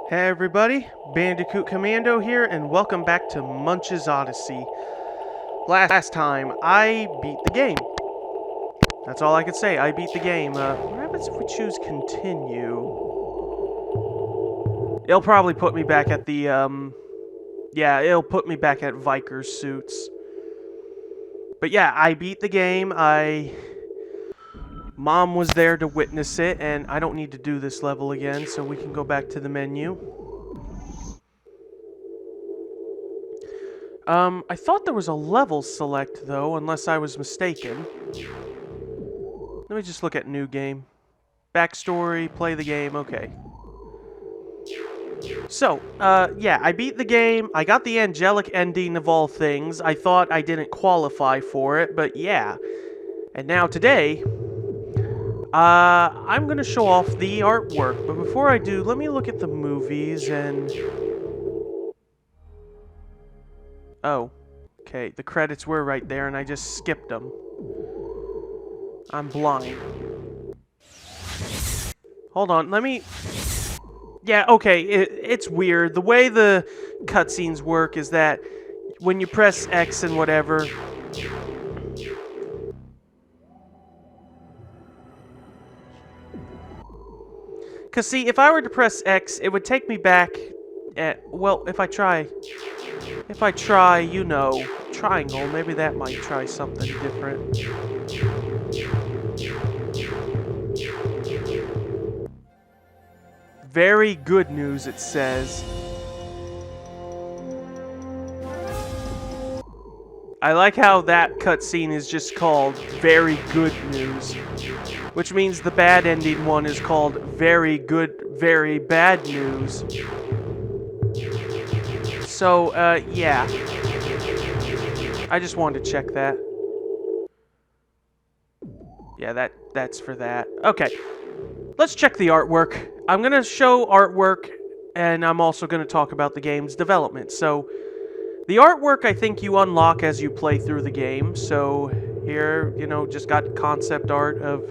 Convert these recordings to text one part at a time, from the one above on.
Hey everybody, Bandicoot Commando here, and welcome back to Munch's Odyssey. Last time, I beat the game. That's all I could say, I beat the game. What happens if we choose continue? It'll probably put me back at the, yeah, it'll put me back at Viker's suits. But yeah, I beat the game, Mom was there to witness it, and I don't need to do this level again, so we can go back to the menu. I thought there was a level select, though, unless I was mistaken. Let me just look at new game. Backstory, play the game, okay. So, yeah, I beat the game. I got the angelic ending of all things. I thought I didn't qualify for it, but yeah. And now today, I'm gonna show off the artwork. But before I do, let me look at the movies and... Oh, okay, the credits were right there and I just skipped them. I'm blind. Hold on, let me... Yeah, okay, it's weird. The way the cutscenes work is that when you press X and whatever... Because, see, if I were to press X, it would take me back at... Well, if I try, you know, triangle, maybe that might try something different. Very good news, it says. I like how that cutscene is just called Very Good News. Which means the bad ending one is called Very Good, Very Bad News. So, yeah. I just wanted to check that. Yeah, that's for that. Okay. Let's check the artwork. I'm going to show artwork, and I'm also going to talk about the game's development. So, the artwork I think you unlock as you play through the game. So, here, you know, just got concept art of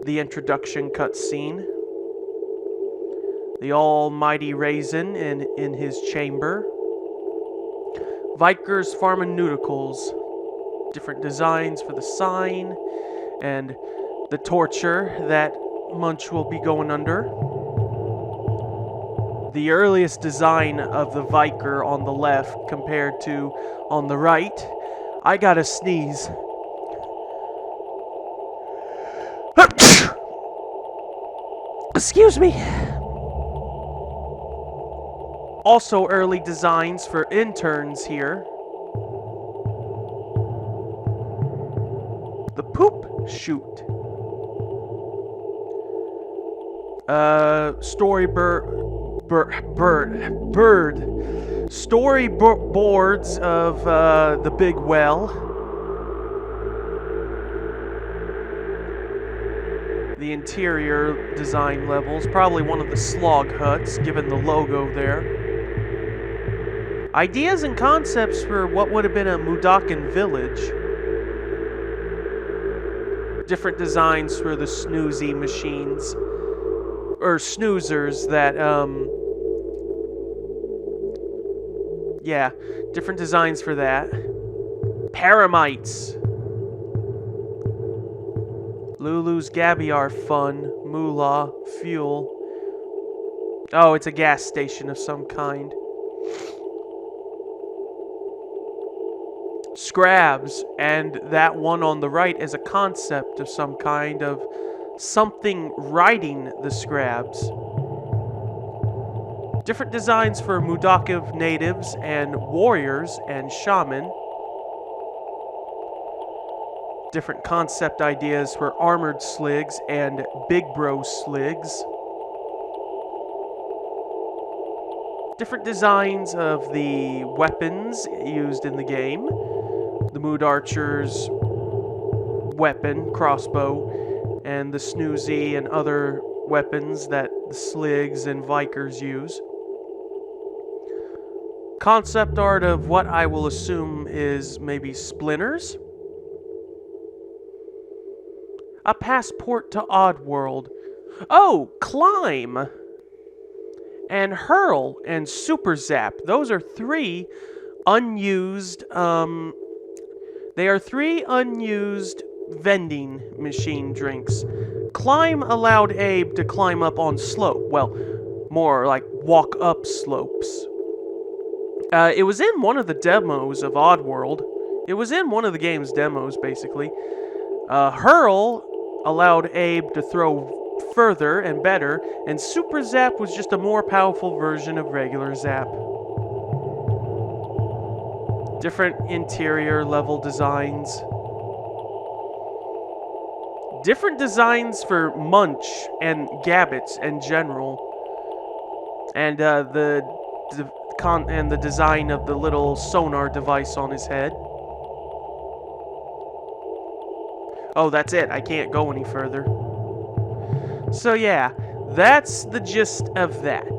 the introduction cutscene. The almighty Raisin in his chamber. Viker's Pharmaceuticals. Different designs for the sign. And the torture that Munch will be going under. The earliest design of the Viker on the left compared to on the right. I gotta sneeze. Excuse me. Also early designs for interns here. The poop chute. Storyboards of the big well. The interior design levels, probably one of the slog huts, given the logo there. Ideas and concepts for what would have been a Mudakan village. Different designs for the snoozy machines. Or snoozers that, yeah, different designs for that. Paramites. Lulu's Gabiar fun. Moolah. Fuel. Oh, it's a gas station of some kind. Scrabs. And that one on the right is a concept of some kind of something riding the Scrabs. Different designs for Mudakiv natives and warriors and shaman. Different concept ideas for armored sligs and big bro sligs. Different designs of the weapons used in the game. The Mood Archer's weapon, crossbow, and the Snoozy and other weapons that the Sligs and Vikers use. Concept art of what I will assume is maybe splinters. A passport to Oddworld. Oh, climb! and Hurl and Super Zap. Those are three unused, they are three unused vending machine drinks. Climb allowed Abe to climb up on slope. Well, more like walk up slopes. It was in one of the demos of Oddworld. It was in one of the game's demos, basically. Hurl allowed Abe to throw further and better, and Super Zap was just a more powerful version of regular Zap. Different interior level designs. Different designs for Munch and Gabbits in general. And the design of the little sonar device on his head. Oh, that's it. I can't go any further. So yeah, that's the gist of that.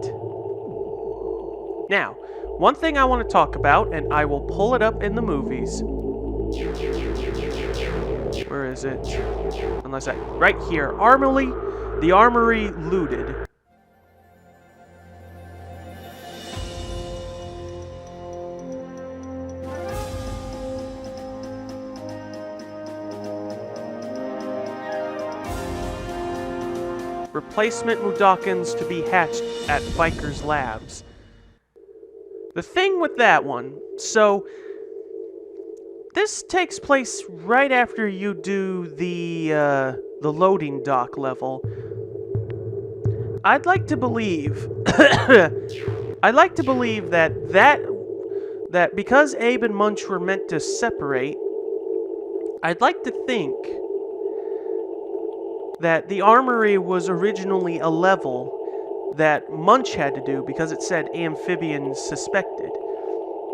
Now, one thing I want to talk about, and I will pull it up in the movies. Where is it? Unless right here. The armory looted. Replacement Mudokons to be hatched at Viker's Labs. The thing with that one, so this takes place right after you do the loading dock level. I'd like to believe that because Abe and Munch were meant to separate, I'd like to think that the armory was originally a level that Munch had to do because it said amphibian suspected.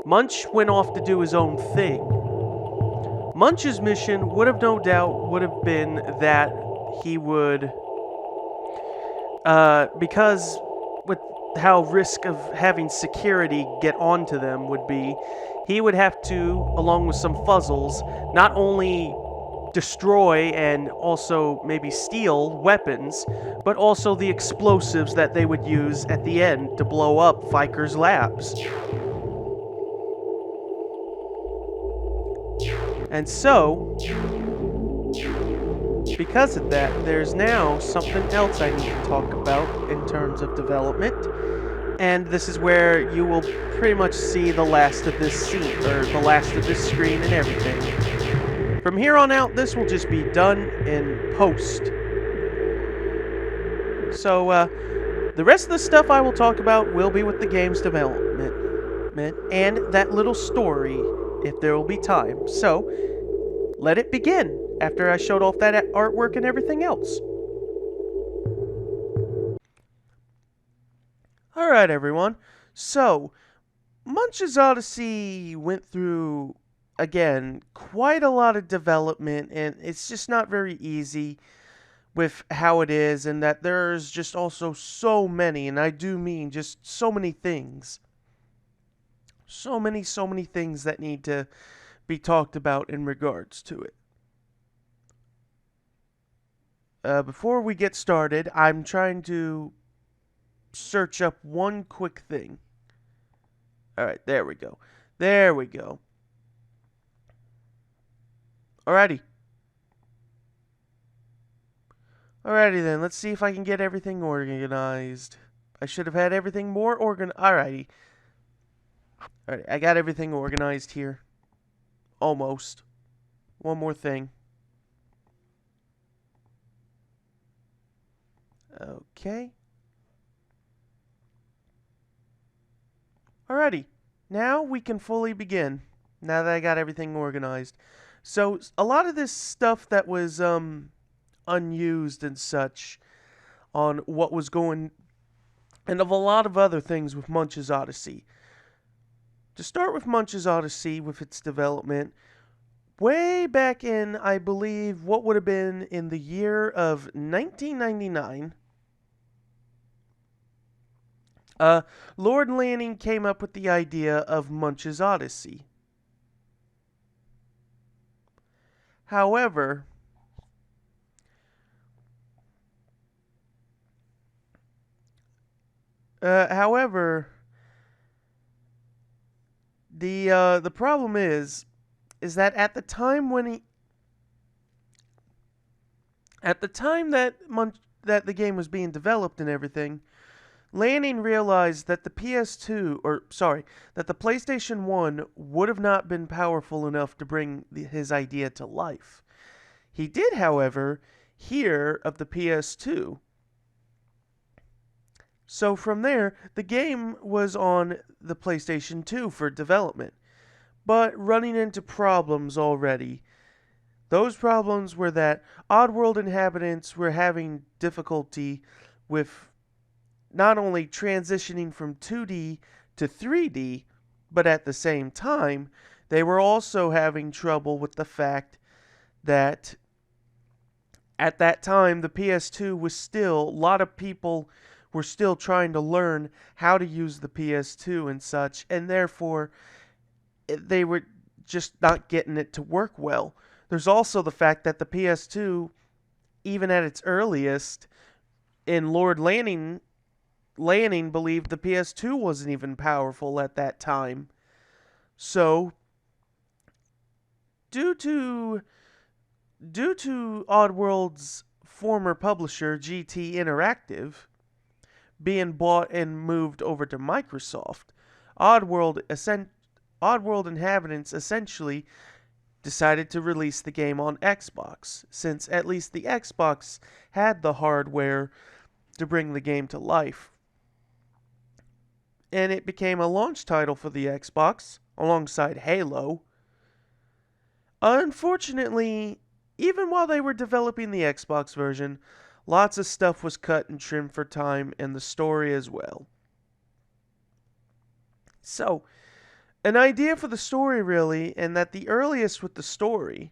Munch went off to do his own thing. Munch's mission would have no doubt been that he would, because with how risk of having security get onto them would be, he would have to, along with some fuzzles, not only destroy and also maybe steal weapons, but also the explosives that they would use at the end to blow up Viker's Labs. And so, because of that, there's now something else I need to talk about in terms of development. And this is where you will pretty much see the last of this scene, or the last of this screen and everything. From here on out, this will just be done in post. So, the rest of the stuff I will talk about will be with the game's development and that little story, if there will be time. So, let it begin after I showed off that artwork and everything else. Alright, everyone. So, Munch's Odyssey went through, again, quite a lot of development, and it's just not very easy with how it is, and that there's just also so many, and I do mean just so many things. So many things that need to be talked about in regards to it. Before we get started, I'm trying to search up one quick thing. Alright, there we go. There we go. Alrighty. Alrighty then, let's see if I can get everything organized. I should have had everything more organized. Alrighty. Alright, I got everything organized here. Almost. One more thing. Okay. Alrighty. Now we can fully begin. Now that I got everything organized. So, a lot of this stuff that was unused and such on what was going, and of a lot of other things with Munch's Odyssey. To start with Munch's Odyssey, with its development, way back in, I believe, what would have been in the year of 1999, Lord Lanning came up with the idea of Munch's Odyssey. However, However, the problem is that at the time that that the game was being developed and everything, Lanning realized that the PS2, or sorry, that the PlayStation 1 would have not been powerful enough to bring his idea to life. He did, however, hear of the PS2. So from there, the game was on the PlayStation 2 for development, but running into problems already. Those problems were that Oddworld inhabitants were having difficulty with not only transitioning from 2D to 3D, but at the same time, they were also having trouble with the fact that at that time the PS2 was still, a lot of people were still trying to learn how to use the PS2 and such, and therefore they were just not getting it to work well. There's also the fact that the PS2, even at its earliest, in Lord Lanning believed the PS2 wasn't even powerful at that time. So, due to Oddworld's former publisher, GT Interactive, being bought and moved over to Microsoft, Oddworld inhabitants essentially decided to release the game on Xbox, since at least the Xbox had the hardware to bring the game to life. And it became a launch title for the Xbox, alongside Halo. Unfortunately, even while they were developing the Xbox version, lots of stuff was cut and trimmed for time, and the story as well. So, an idea for the story, really, and that the earliest with the story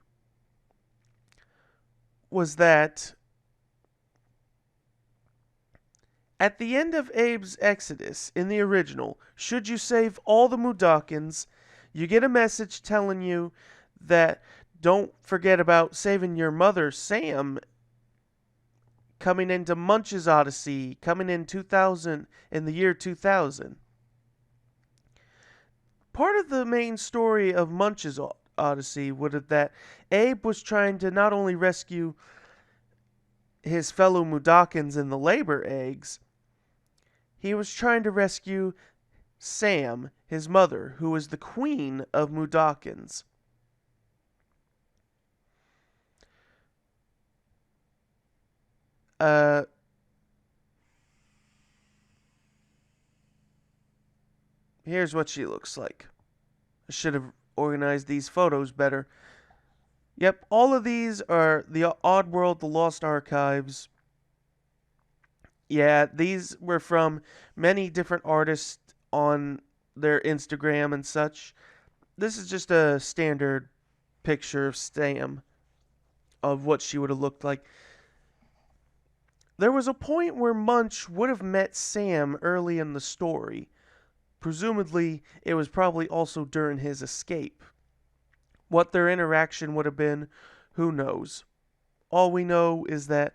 was that at the end of Abe's Exodus, in the original, should you save all the Mudokons, you get a message telling you that don't forget about saving your mother, Sam, coming into Munch's Odyssey, coming in the year 2000. Part of the main story of Munch's Odyssey would have that Abe was trying to not only rescue his fellow Mudokons and the labor eggs, he was trying to rescue Sam, his mother, who was the queen of Mudokons. Here's what she looks like. I should have organized these photos better. Yep, all of these are the Oddworld, the Lost Archives. Yeah, these were from many different artists on their Instagram and such. This is just a standard picture of Sam, of what she would have looked like. There was a point where Munch would have met Sam early in the story. Presumably, it was probably also during his escape. What their interaction would have been, who knows? All we know is that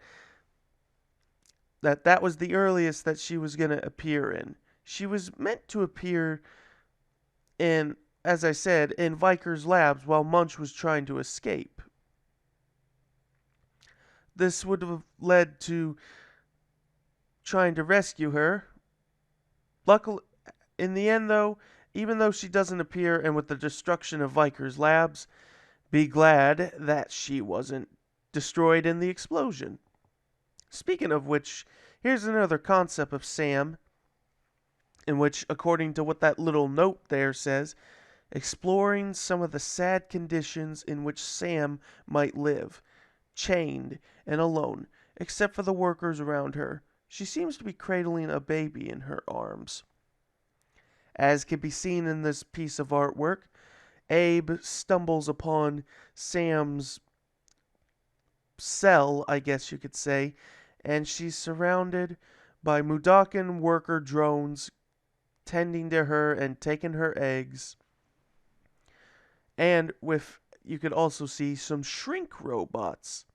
was the earliest that she was going to appear in. She was meant to appear in, as I said, in Viker's labs while Munch was trying to escape. This would have led to trying to rescue her. Luckily, in the end, though, even though she doesn't appear, and with the destruction of Viker's labs, be glad that she wasn't destroyed in the explosion. Speaking of which, here's another concept of Sam, in which, according to what that little note there says, exploring some of the sad conditions in which Sam might live, chained and alone, except for the workers around her. She seems to be cradling a baby in her arms. As can be seen in this piece of artwork, Abe stumbles upon Sam's cell, I guess you could say, and she's surrounded by Mudokon worker drones tending to her and taking her eggs. And you could also see some shrink robots.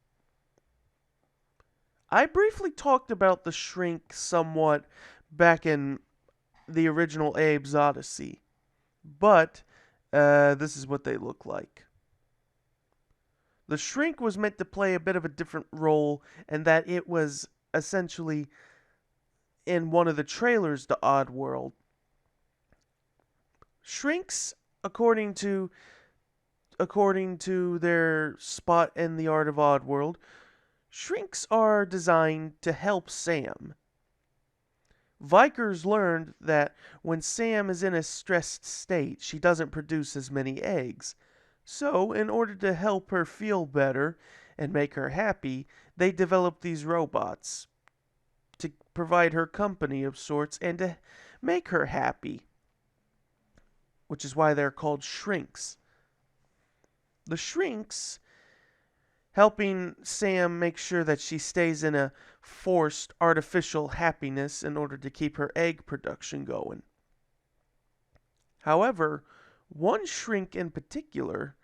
I briefly talked about the shrink somewhat back in the original Abe's Odyssey. But this is what they look like. The shrink was meant to play a bit of a different role, and that it was essentially in one of the trailers to Oddworld. Shrinks, according to their spot in the Art of Oddworld, shrinks are designed to help Sam. Vikers learned that when Sam is in a stressed state, she doesn't produce as many eggs. So, in order to help her feel better and make her happy, they developed these robots to provide her company of sorts and to make her happy, which is why they're called shrinks. The shrinks helping Sam make sure that she stays in a forced artificial happiness in order to keep her egg production going. However, one shrink in particular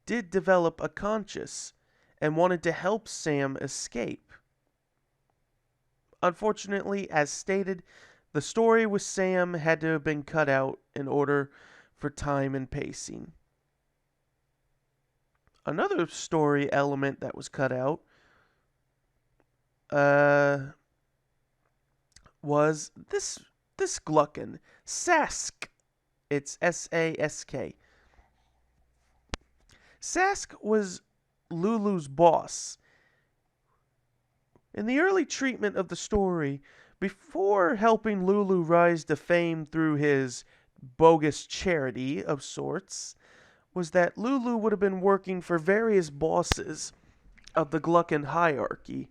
did develop a conscience and wanted to help Sam escape. Unfortunately, as stated, the story with Sam had to have been cut out in order for time and pacing. Another story element that was cut out was this gluckin, Sask. It's Sask. Sask was Lulu's boss. In the early treatment of the story, before helping Lulu rise to fame through his bogus charity of sorts, was that Lulu would have been working for various bosses of the Gluckin hierarchy.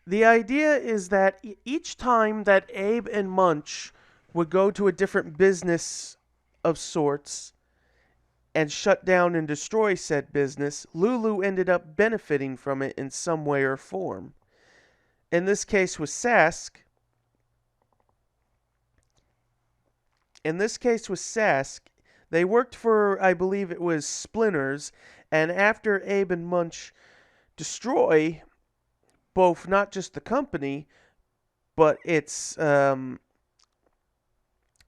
The idea is that each time that Abe and Munch would go to a different business of sorts and shut down and destroy said business, Lulu ended up benefiting from it in some way or form. In this case with Sask, they worked for, I believe it was Splinters, and after Abe and Munch destroy both not just the company, but its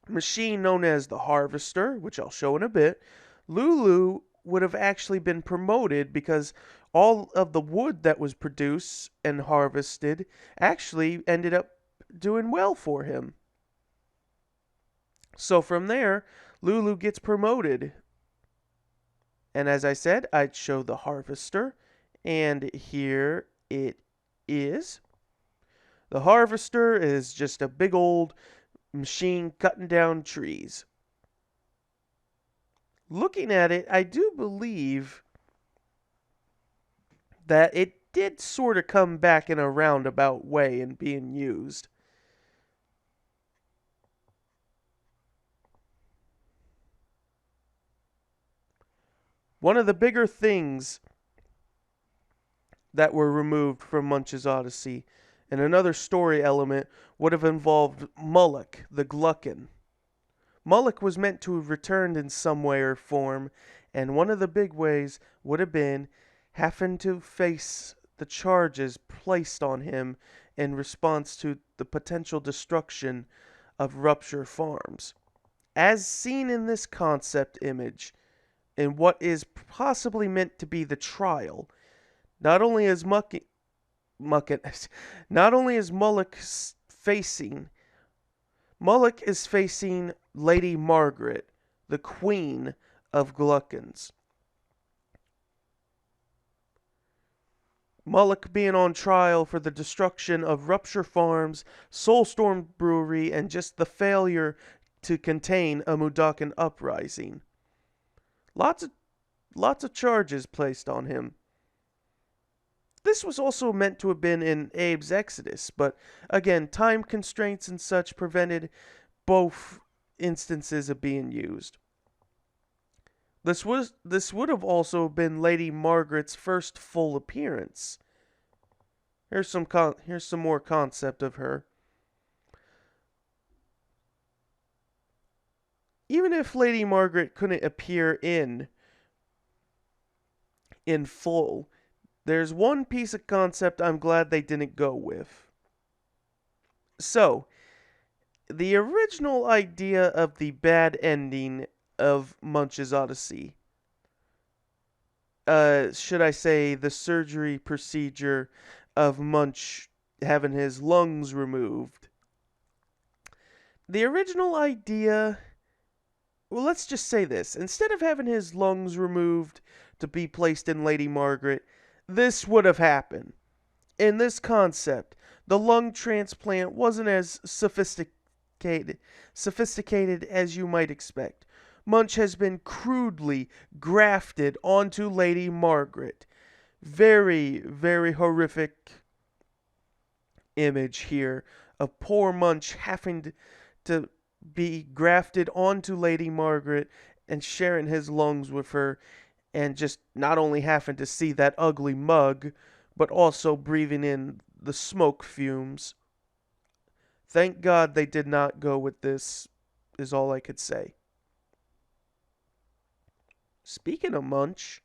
machine known as the Harvester, which I'll show in a bit, Lulu would have actually been promoted because all of the wood that was produced and harvested actually ended up doing well for him. So from there, Lulu gets promoted. And as I said, I'd show the Harvester. And here it is. The Harvester is just a big old machine cutting down trees. Looking at it, I do believe that it did sort of come back in a roundabout way and being used. One of the bigger things that were removed from Munch's Odyssey and another story element would have involved Moloch, the Gluckin. Moloch was meant to have returned in some way or form, and one of the big ways would have been having to face the charges placed on him in response to the potential destruction of Rupture Farms. As seen in this concept image, in what is possibly meant to be the trial, not only is Moloch facing Lady Margaret, the Queen of Gluckins. Moloch being on trial for the destruction of Rupture Farms, Soulstorm Brewery, and just the failure to contain a Mudokon uprising. Lots of charges placed on him. This was also meant to have been in Abe's Exodus, but again, time constraints and such prevented both instances of being used. This would have also been Lady Margaret's first full appearance. Here's some more concept of her. Even if Lady Margaret couldn't appear in full, there's one piece of concept I'm glad they didn't go with. So, the original idea of the bad ending of Munch's Odyssey, should I say the surgery procedure of Munch having his lungs removed. The original idea, well, let's just say this. Instead of having his lungs removed to be placed in Lady Margaret, this would have happened. In this concept, the lung transplant wasn't as sophisticated as you might expect. Munch has been crudely grafted onto Lady Margaret. Very, very horrific image here of poor Munch having to be grafted onto Lady Margaret and sharing his lungs with her, and just not only having to see that ugly mug, but also breathing in the smoke fumes. Thank God they did not go with this, is all I could say. Speaking of Munch,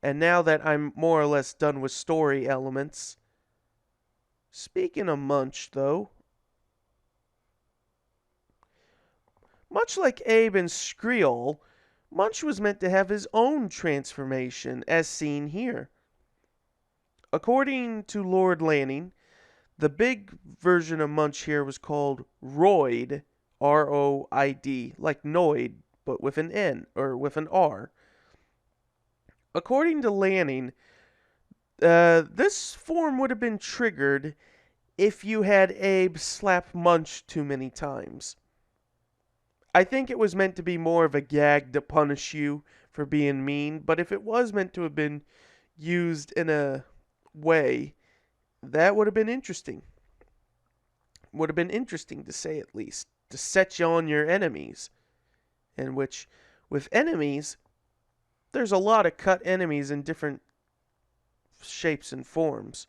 and now that I'm more or less done with story elements, speaking of Munch, though, much like Abe and Skrill, Munch was meant to have his own transformation, as seen here. According to Lord Lanning, the big version of Munch here was called Roid, R-O-I-D, like Noid, but with an N, or with an R. According to Lanning, this form would have been triggered if you had Abe slap Munch too many times. I think it was meant to be more of a gag to punish you for being mean, but if it was meant to have been used in a way, that would have been interesting. Would have been interesting to say at least, to set you on your enemies. In which, with enemies, there's a lot of cut enemies in different shapes and forms.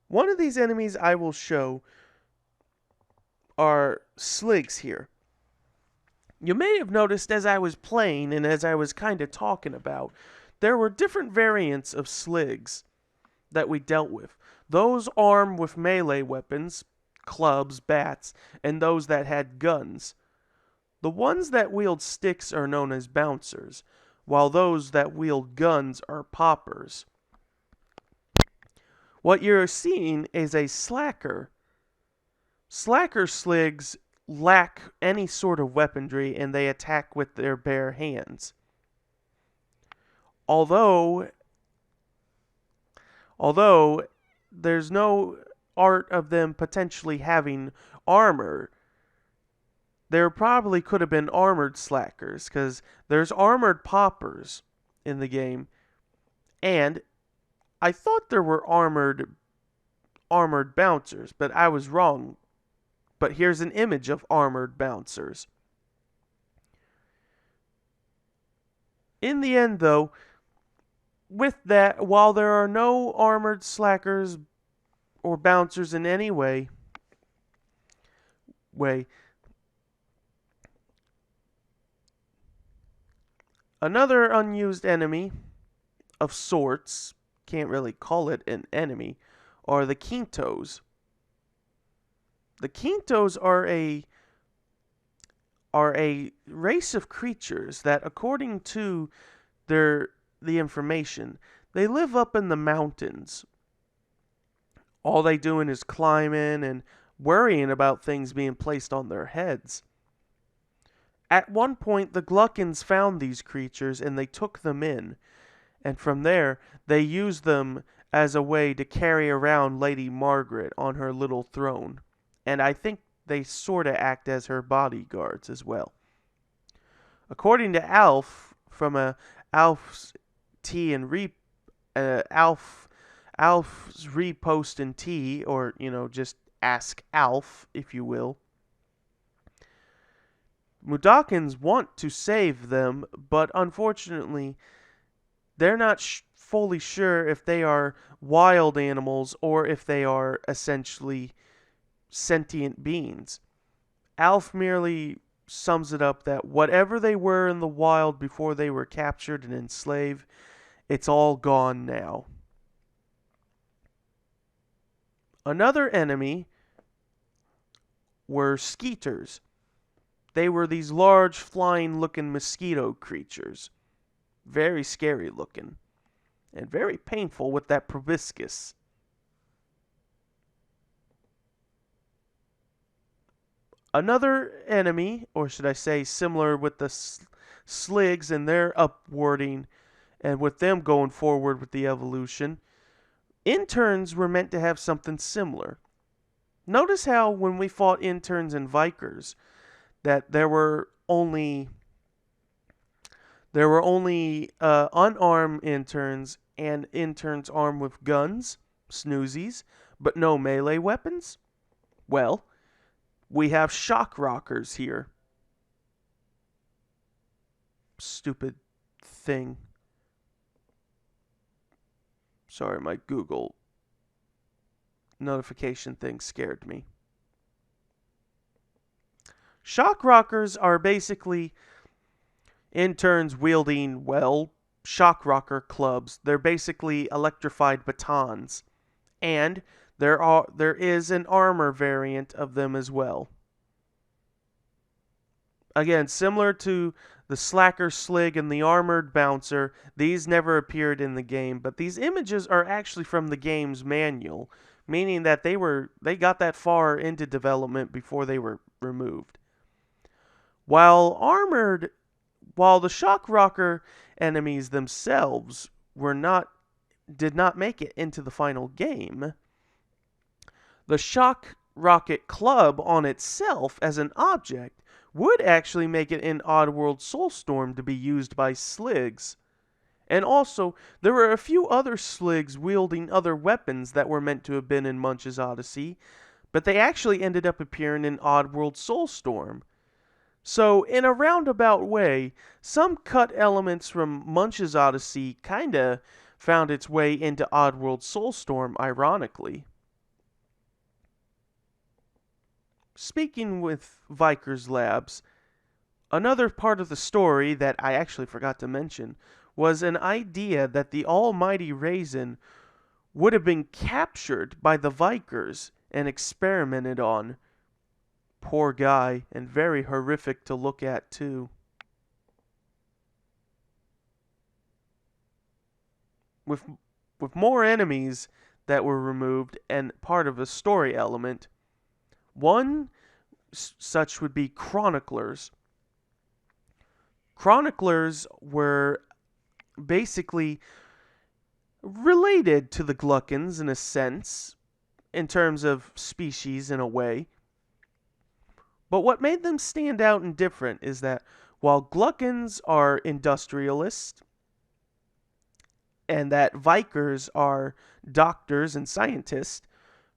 One of these enemies I will show are sligs here. You may have noticed as I was playing and as I was kind of talking about, there were different variants of sligs that we dealt with. Those armed with melee weapons, clubs, bats, and those that had guns. The ones that wield sticks are known as bouncers, while those that wield guns are poppers. What you're seeing is a slacker. Slacker sligs lack any sort of weaponry and they attack with their bare hands. Although there's no art of them potentially having armor, there probably could have been armored slackers, because there's armored poppers in the game, and I thought there were armored bouncers, but I was wrong. But here's an image of armored bouncers. In the end, though, with that, while there are no armored slackers or bouncers in any way, another unused enemy of sorts, can't really call it an enemy, are the Quintos. The Quintos are a race of creatures that, according to the information, they live up in the mountains. All they doing is climbing and worrying about things being placed on their heads. At one point, the Gluckins found these creatures and they took them in, and from there, they used them as a way to carry around Lady Margaret on her little throne. And I think they sort of act as her bodyguards as well. According to Alf, from Alf's Tea and Alf's repost and tea, or just ask Alf, if you will. Mudokons want to save them, but unfortunately, they're not fully sure if they are wild animals or if they are essentially sentient beings. Alf merely sums it up that whatever they were in the wild before they were captured and enslaved, it's all gone now. Another enemy were skeeters. They were these large, flying-looking mosquito creatures. Very scary looking. And very painful with that proboscis. Another enemy, or should I say similar with the sligs and their upwarding, and with them going forward with the evolution, interns were meant to have something similar. Notice how when we fought interns and Vikers, that there were only unarmed interns and interns armed with guns, snoozies, but no melee weapons? Well, we have shock rockers here. Stupid thing. Sorry, my Google notification thing scared me. Shock rockers are basically interns wielding, well, shock rocker clubs. They're basically electrified batons. And there is an armor variant of them as well. Again, similar to the Slacker Slig and the Armored Bouncer, these never appeared in the game, but these images are actually from the game's manual, meaning that they got that far into development before they were removed. While the Shock Rocker enemies themselves did not make it into the final game, the Shock Rocket Club on itself as an object would actually make it in Oddworld Soulstorm to be used by Sligs. And also, there were a few other Sligs wielding other weapons that were meant to have been in Munch's Oddysee, but they actually ended up appearing in Oddworld Soulstorm. So, in a roundabout way, some cut elements from Munch's Oddysee kinda found its way into Oddworld Soulstorm, ironically. Speaking with Viker's Labs, another part of the story that I actually forgot to mention was an idea that the almighty Raisin would have been captured by the Vikers and experimented on. Poor guy, and very horrific to look at too. With more enemies that were removed and part of a story element, one such would be Chroniclers. Chroniclers were basically related to the Gluckins in a sense, in terms of species in a way. But what made them stand out and different is that while Gluckins are industrialists, and that Vikers are doctors and scientists,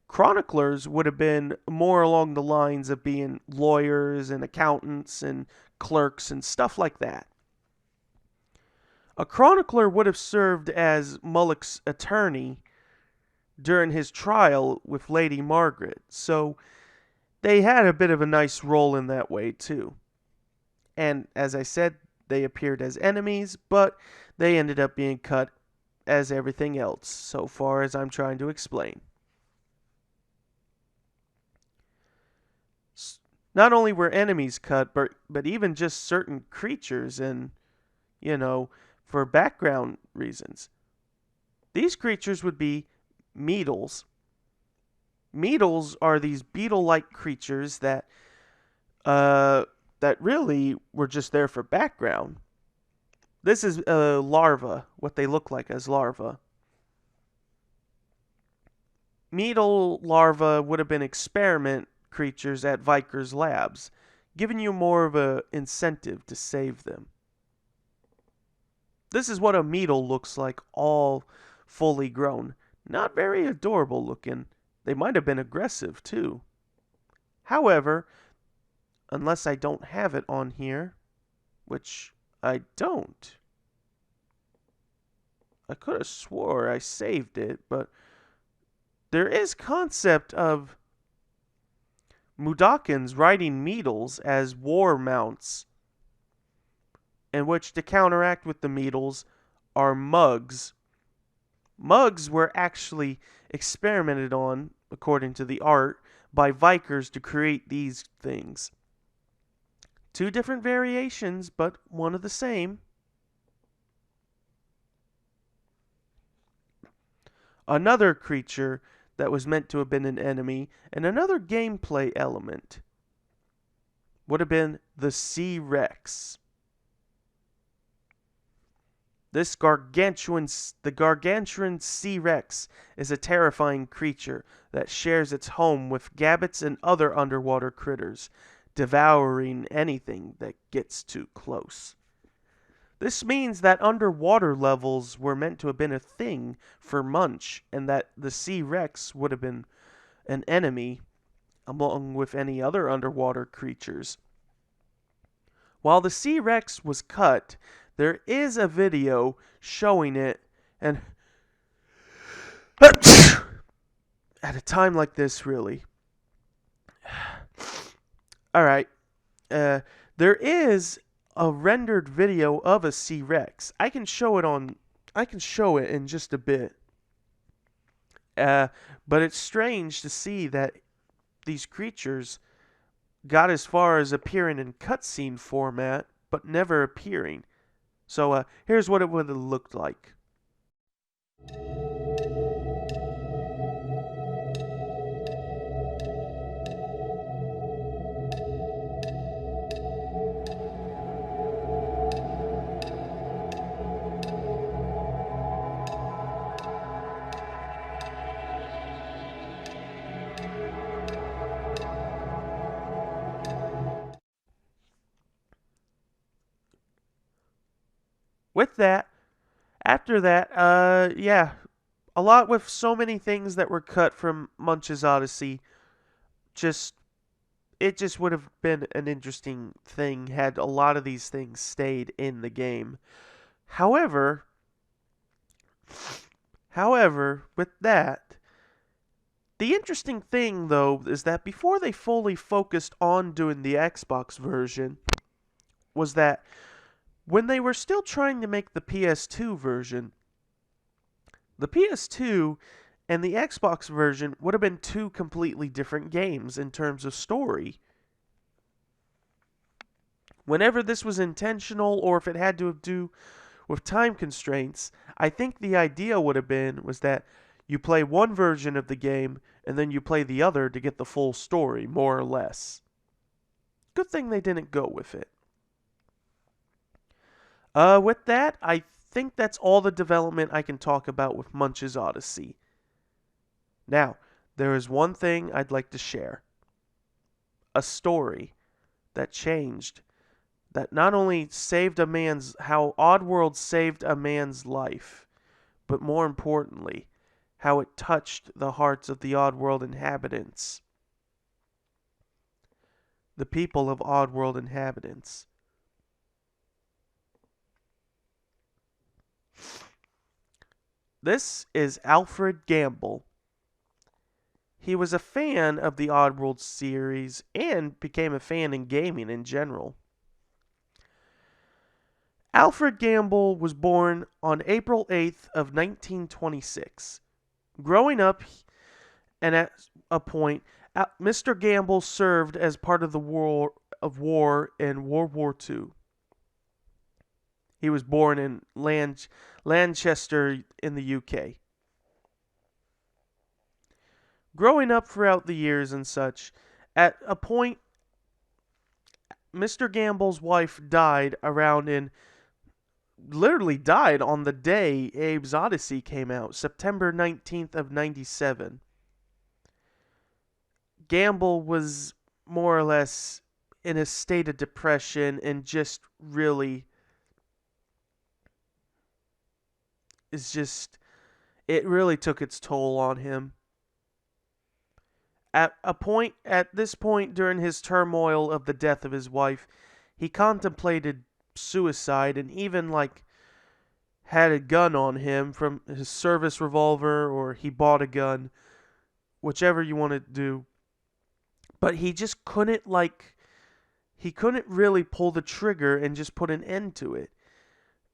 Chroniclers would have been more along the lines of being lawyers and accountants and clerks and stuff like that. A Chronicler would have served as Mulloch's attorney during his trial with Lady Margaret, so they had a bit of a nice role in that way too. And as I said, they appeared as enemies, but they ended up being cut as everything else, so far as I'm trying to explain. Not only were enemies cut, but even just certain creatures and, for background reasons. These creatures would be Meadles. Meadles are these beetle-like creatures that really were just there for background. This is a larva, what they look like as larvae. Meadle larvae would have been experiment creatures at Viker's Labs, giving you more of an incentive to save them. This is what a Meadle looks like, all fully grown. Not very adorable looking. They might have been aggressive too. However, unless I don't have it on here, which I don't. I could have swore I saved it, but there is concept of Mudokons riding Meadles as war mounts, in which to counteract with the Meadles are Mugs. Mugs were actually experimented on according to the art, by Vikers to create these things. Two different variations, but one of the same. Another creature that was meant to have been an enemy, and another gameplay element would have been the Sea Rex. The gargantuan Sea Rex is a terrifying creature that shares its home with gabbets and other underwater critters, devouring anything that gets too close. This means that underwater levels were meant to have been a thing for Munch, and that the Sea Rex would have been an enemy along with any other underwater creatures. While the Sea Rex was cut, there is a video showing it, and at a time like this, really. Alright, there is a rendered video of a Sea Rex. I can show it in just a bit. But it's strange to see that these creatures got as far as appearing in cutscene format, but never appearing. So here's what it would have looked like. With that, after that, yeah, a lot with so many things that were cut from Munch's Oddysee. It just would have been an interesting thing had a lot of these things stayed in the game. However, with that, the interesting thing, though, is that before they fully focused on doing the Xbox version, was that when they were still trying to make the PS2 version, the PS2 and the Xbox version would have been two completely different games in terms of story. Whenever this was intentional or if it had to do with time constraints, I think the idea would have been was that you play one version of the game and then you play the other to get the full story, more or less. Good thing they didn't go with it. With that, I think that's all the development I can talk about with Munch's Oddysee. Now, there is one thing I'd like to share. A story that changed, that not only saved how Oddworld saved a man's life, but more importantly, how it touched the hearts of the Oddworld inhabitants. The people of Oddworld inhabitants. This is Alfred Gamble. He was a fan of the Oddworld series and became a fan in gaming in general. Alfred Gamble was born on April 8th of 1926. Growing up, and at a point, Mr. Gamble served as part of the war in World War II. He was born in Lancaster in the UK. Growing up throughout the years and such, at a point, Mr. Gamble's wife literally died on the day Abe's Oddysee came out, September 19th of 97. Gamble was more or less in a state of depression and just really it really took its toll on him. At this point during his turmoil of the death of his wife, he contemplated suicide and even had a gun on him from his service revolver, or he bought a gun, whichever you want to do. But he just couldn't really pull the trigger and just put an end to it.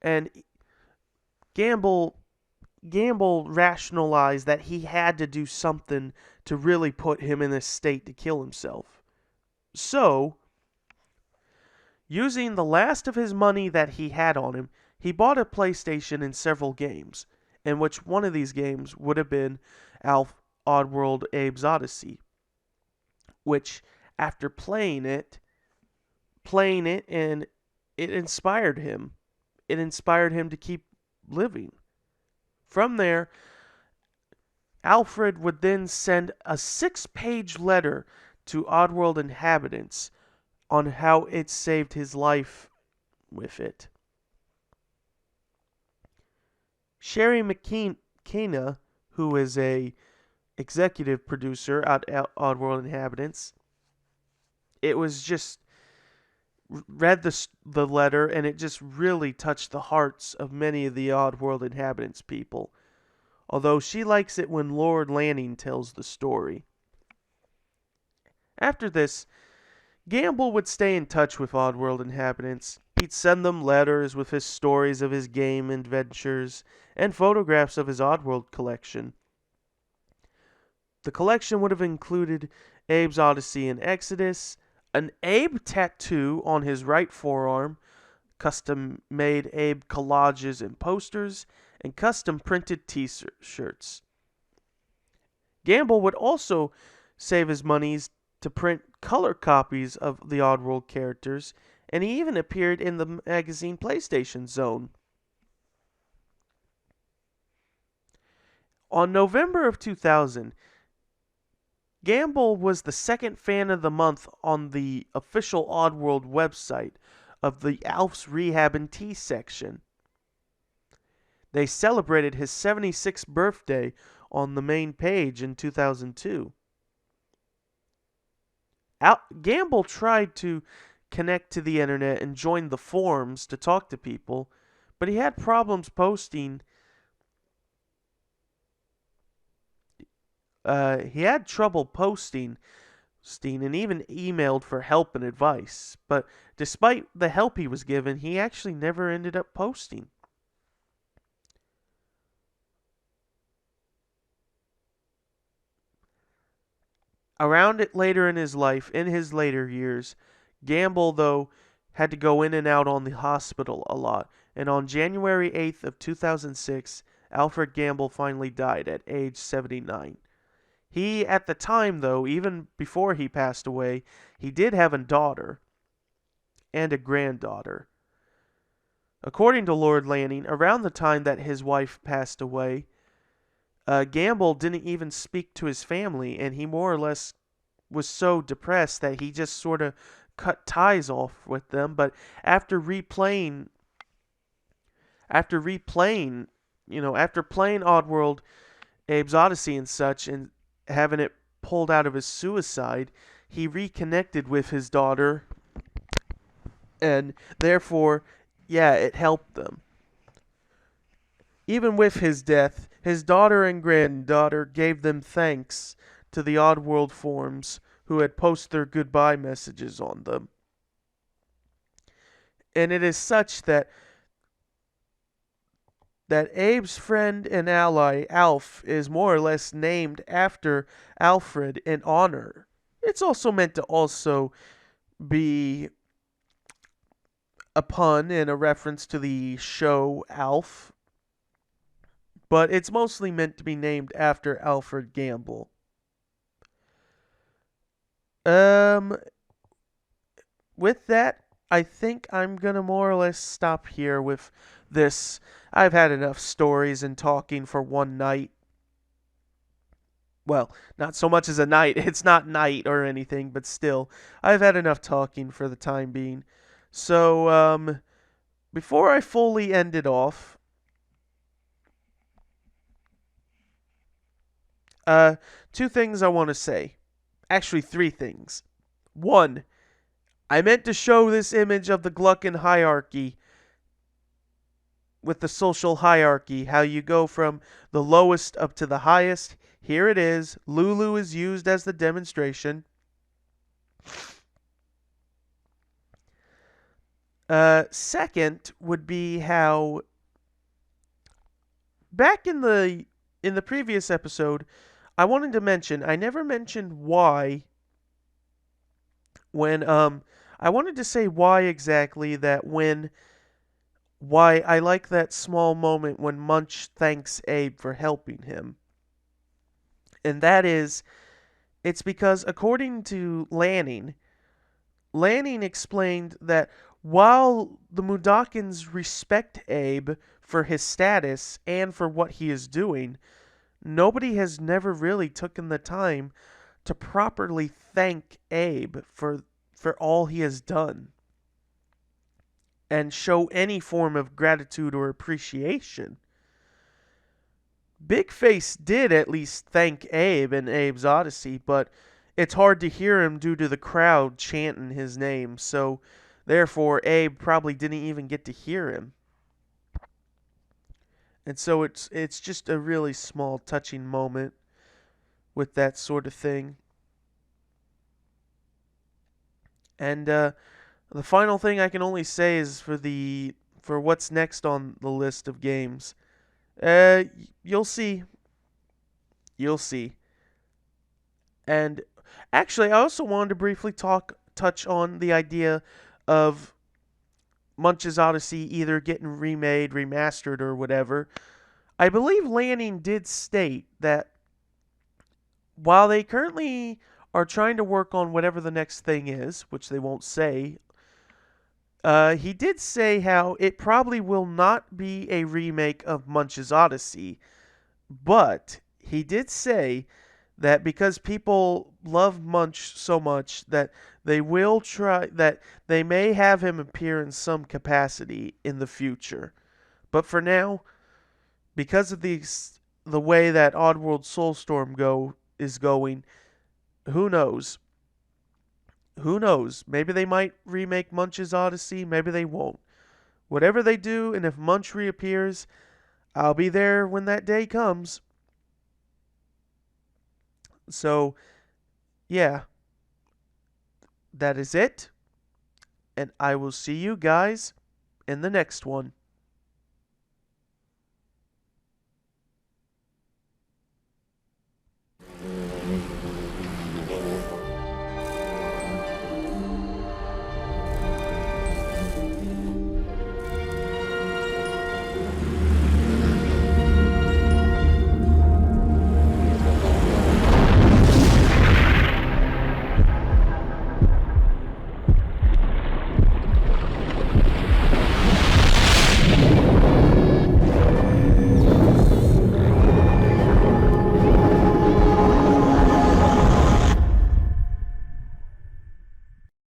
And Gamble Gamble rationalized that he had to do something to really put him in a state to kill himself. So, using the last of his money that he had on him, he bought a PlayStation and several games, in which one of these games would have been Oddworld Abe's Oddysee, which, after playing it, and it inspired him. It inspired him to keep living. From there, Alfred would then send a 6-page letter to Oddworld inhabitants on how it saved his life with it. Sherry McKenna, who is a executive producer at Oddworld Inhabitants, it was just read the letter, and it just really touched the hearts of many of the Oddworld Inhabitants people. Although she likes it when Lord Lanning tells the story. After this, Gamble would stay in touch with Oddworld inhabitants. He'd send them letters with his stories of his game adventures and photographs of his Oddworld collection. The collection would have included Abe's Oddysee and Exodus, an Abe tattoo on his right forearm, custom-made Abe collages and posters, and custom-printed t-shirts. Gamble would also save his monies to print color copies of the Oddworld characters, and he even appeared in the magazine PlayStation Zone. On November of 2000, Gamble was the second fan of the month on the official Oddworld website of the Alf's Rehab and Tea section. They celebrated his 76th birthday on the main page in 2002. Gamble tried to connect to the internet and join the forums to talk to people, but he had problems posting. He had trouble posting and even emailed for help and advice. But despite the help he was given, he actually never ended up posting. Around it later in his life, in his later years, Gamble, though, had to go in and out on the hospital a lot. And on January 8th of 2006, Alfred Gamble finally died at age 79. He, at the time, though, even before he passed away, he did have a daughter and a granddaughter. According to Lord Lanning, around the time that his wife passed away, Gamble didn't even speak to his family, and he more or less was so depressed that he just sort of cut ties off with them. But after playing Oddworld, Abe's Oddysee and such, and having it pulled out of his suicide, he reconnected with his daughter, and therefore, it helped them. Even with his death, his daughter and granddaughter gave them thanks to the Oddworld forums who had posted their goodbye messages on them. And it is such that Abe's friend and ally, Alf, is more or less named after Alfred in honor. It's also meant to also be a pun and a reference to the show Alf, but it's mostly meant to be named after Alfred Gamble. With that, I think I'm gonna more or less stop here with this. I've had enough stories and talking for one night. Well, not so much as a night. It's not night or anything, but still, I've had enough talking for the time being. So, before I fully end it off, two things I want to say. Actually, three things. One, I meant to show this image of the Gluckin hierarchy with the social hierarchy, how you go from the lowest up to the highest. Here it is. Lulu is used as the demonstration. Second would be how back in the previous episode, I wanted to mention I never mentioned why when I wanted to say why exactly that when why I like that small moment when Munch thanks Abe for helping him. And that is it's because according to Lanning explained that while the Mudokons respect Abe for his status and for what he is doing, nobody has never really taken the time to properly thank Abe for all he has done and show any form of gratitude or appreciation. Big Face did at least thank Abe in Abe's Oddysee, but it's hard to hear him due to the crowd chanting his name, so therefore Abe probably didn't even get to hear him. And so it's just a really small touching moment with that sort of thing. And the final thing I can only say is for what's next on the list of games. You'll see. You'll see. And actually, I also wanted to briefly touch on the idea of Munch's Oddysee either getting remade, remastered, or whatever. I believe Lanning did state that while they currently are trying to work on whatever the next thing is, which they won't say, he did say how it probably will not be a remake of Munch's Oddysee, but he did say that because people love Munch so much that they will try that they may have him appear in some capacity in the future. But for now, because of the way that Oddworld Soulstorm is going, who knows? Who knows? Maybe they might remake Munch's Oddysee, maybe they won't. Whatever they do, and if Munch reappears, I'll be there when that day comes. So, yeah, that is it. And I will see you guys in the next one.